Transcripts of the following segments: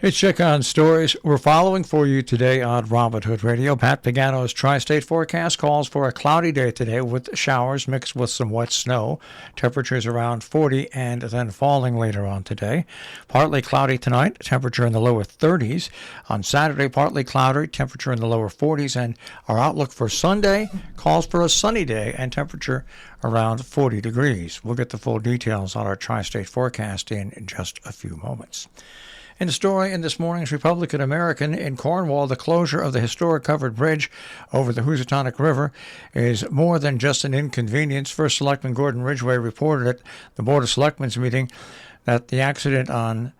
It's Check On Stories we're following for you today on Robin Hood Radio. Pat Pagano's Tri-State forecast calls for a cloudy day today with showers mixed with some wet snow. Temperatures around 40 and then falling later on today. Partly cloudy tonight, temperature in the lower 30s. On Saturday, partly cloudy, temperature in the lower 40s. And our outlook for Sunday calls for a sunny day and temperature around 40 degrees. We'll get the full details on our Tri-State forecast in just a few moments. In the story in this morning's Republican American, in Cornwall, the closure of the historic covered bridge over the Housatonic River is more than just an inconvenience. First Selectman Gordon Ridgway reported at the Board of Selectmen's meeting that the accident on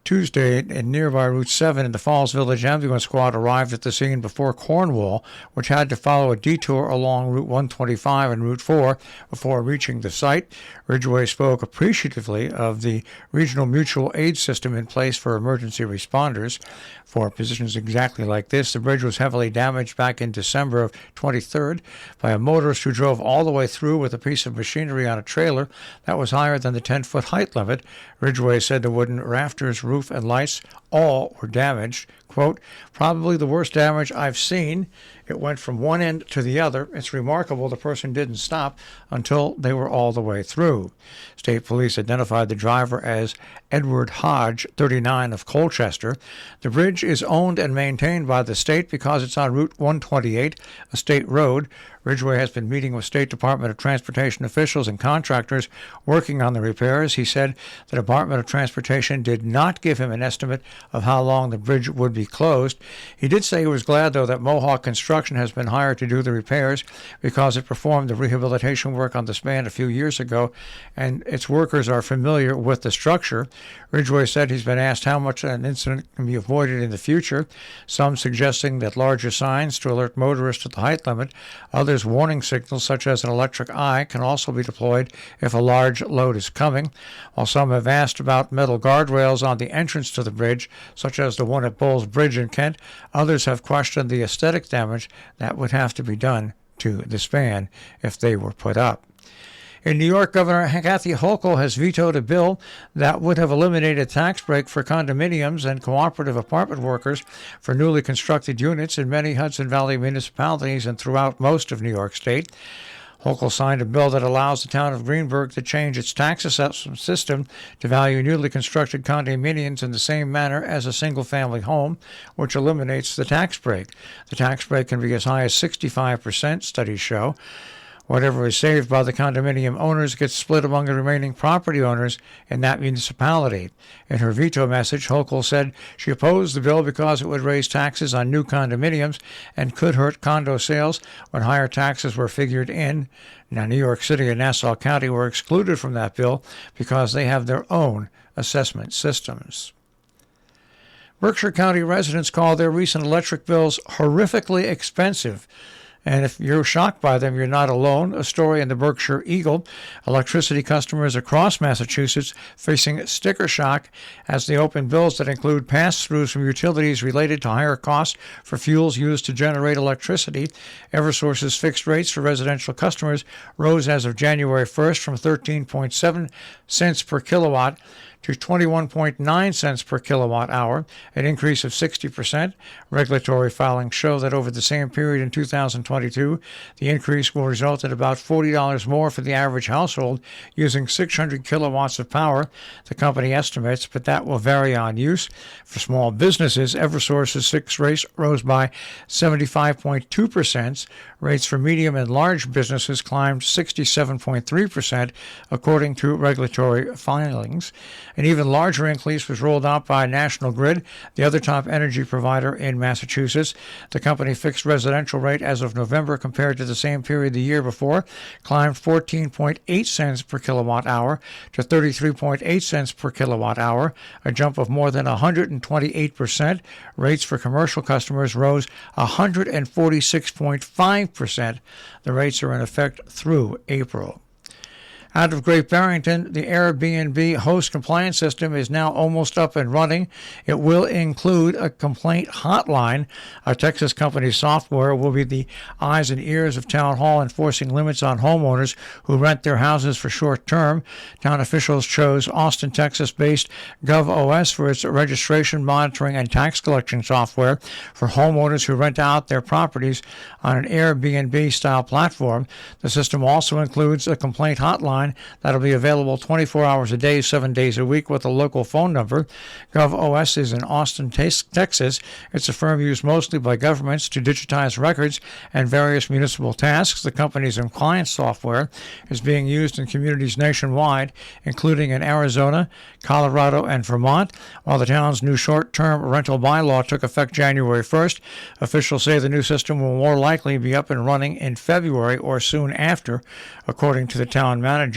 Tuesday in nearby Route 7 in the Falls Village ambulance squad arrived at the scene before Cornwall, which had to follow a detour along Route 125 and Route 4 before reaching the site. Ridgway spoke appreciatively of the regional mutual aid system in place for emergency responders. For positions exactly like this, the bridge was heavily damaged back in December of 23rd by a motorist who drove all the way through with a piece of machinery on a trailer that was higher than the 10-foot height limit. Ridgway said the wooden rafters, roof, and lights all were damaged. Quote, probably the worst damage I've seen. It went from one end to the other. It's remarkable the person didn't stop until they were all the way through. State police identified the driver as Edward Hodge, 39, of Colchester. The bridge is owned and maintained by the state because it's on Route 128, a state road. Ridgway has been meeting with State Department of Transportation officials and contractors working on the repairs. He said the Department of Transportation did not give him an estimate of how long the bridge would be closed. He did say he was glad, though, that Mohawk Construction has been hired to do the repairs because it performed the rehabilitation work on the span a few years ago, and its workers are familiar with the structure. Ridgway said he's been asked how much an incident can be avoided in the future, some suggesting that larger signs to alert motorists to the height limit. Others warning signals, such as an electric eye, can also be deployed if a large load is coming. While some have asked about metal guardrails on the entrance to the bridge, such as the one at Bowles Bridge in Kent, others have questioned the aesthetic damage that would have to be done to the span if they were put up. In New York, Governor Kathy Hochul has vetoed a bill that would have eliminated a tax break for condominiums and cooperative apartment workers for newly constructed units in many Hudson Valley municipalities and throughout most of New York State. Hochul signed a bill that allows the town of Greenburgh to change its tax assessment system to value newly constructed condominiums in the same manner as a single-family home, which eliminates the tax break. The tax break can be as high as 65%, studies show. Whatever is saved by the condominium owners gets split among the remaining property owners in that municipality. In her veto message, Hochul said she opposed the bill because it would raise taxes on new condominiums and could hurt condo sales when higher taxes were figured in. Now, New York City and Nassau County were excluded from that bill because they have their own assessment systems. Berkshire County residents call their recent electric bills horrifically expensive. And if you're shocked by them, you're not alone. A story in the Berkshire Eagle. Electricity customers across Massachusetts facing sticker shock as they open bills that include pass-throughs from utilities related to higher costs for fuels used to generate electricity. Eversource's fixed rates for residential customers rose as of January 1st from 13.7 cents per kilowatt to 21.9 cents per kilowatt hour, an increase of 60%. Regulatory filings show that over the same period in 2022, the increase will result in about $40 more for the average household using 600 kilowatts of power, the company estimates, but that will vary on use. For small businesses, Eversource's fixed rates rose by 75.2%. Rates for medium and large businesses climbed 67.3%, according to regulatory filings. An even larger increase was rolled out by National Grid, the other top energy provider in Massachusetts. The company fixed residential rate as of November compared to the same period the year before climbed 14.8 cents per kilowatt hour to 33.8 cents per kilowatt hour, a jump of more than 128%. Rates for commercial customers rose 146.5%. The rates are in effect through April. Out of Great Barrington, the Airbnb host compliance system is now almost up and running. It will include a complaint hotline. A Texas company's software will be the eyes and ears of Town Hall, enforcing limits on homeowners who rent their houses for short term. Town officials chose Austin, Texas-based GovOS for its registration, monitoring, and tax collection software for homeowners who rent out their properties on an Airbnb-style platform. The system also includes a complaint hotline that'll be available 24 hours a day, 7 days a week with a local phone number. GovOS is in Austin, Texas. It's a firm used mostly by governments to digitize records and various municipal tasks. The company's compliance software is being used in communities nationwide, including in Arizona, Colorado, and Vermont. While the town's new short-term rental bylaw took effect January 1st, officials say the new system will more likely be up and running in February or soon after, according to the town manager.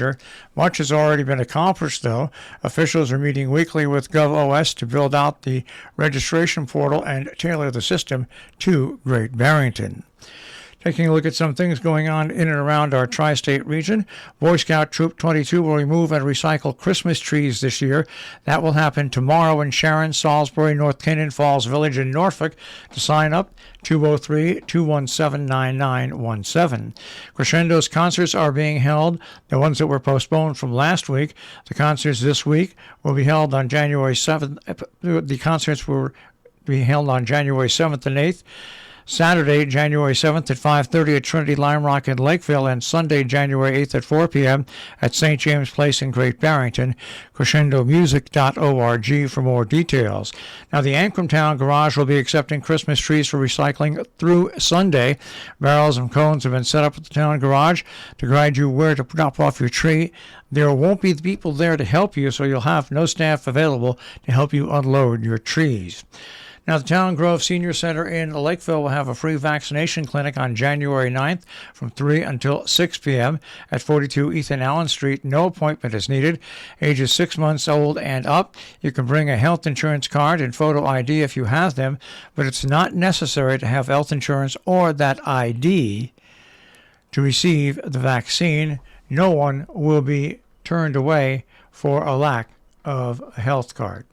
Much has already been accomplished, though. Officials are meeting weekly with GovOS to build out the registration portal and tailor the system to Great Barrington. Taking a look at some things going on in and around our tri-state region, Boy Scout Troop 22 will remove and recycle Christmas trees this year. That will happen tomorrow in Sharon, Salisbury, North Canyon Falls Village, and Norfolk. To sign up, 203-217-9917. Crescendo's concerts are being held, the ones that were postponed from last week. The concerts this week will be held on January 7th. The concerts will be held on January 7th and 8th. Saturday, January 7th at 5:30 at Trinity Lime Rock in Lakeville, and Sunday, January 8th at 4 p.m. at St. James Place in Great Barrington. CrescendoMusic.org for more details. Now, the Ancrum Town Garage will be accepting Christmas trees for recycling through Sunday. Barrels and cones have been set up at the town garage to guide you where to drop off your tree. There won't be people there to help you, so you'll have no staff available to help you unload your trees. Now, the Town Grove Senior Center in Lakeville will have a free vaccination clinic on January 9th from 3 until 6 p.m. at 42 Ethan Allen Street. No appointment is needed. Ages 6 months old and up. You can bring a health insurance card and photo ID if you have them, but it's not necessary to have health insurance or that ID to receive the vaccine. No one will be turned away for a lack of a health card.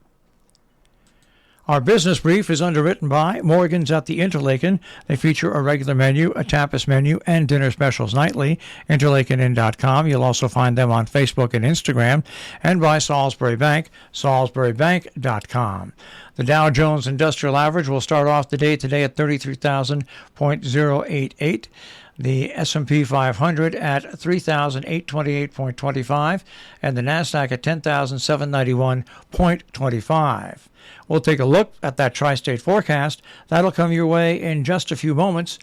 Our business brief is underwritten by Morgan's at the Interlaken. They feature a regular menu, a tapas menu, and dinner specials nightly. InterlakenIn.com. You'll also find them on Facebook and Instagram. And by Salisbury Bank, SalisburyBank.com. The Dow Jones Industrial Average will start off the day today at 33,000.088. The S&P 500 at 3,828.25, and the NASDAQ at 10,791.25. We'll take a look at that tri-state forecast. That'll come your way in just a few moments.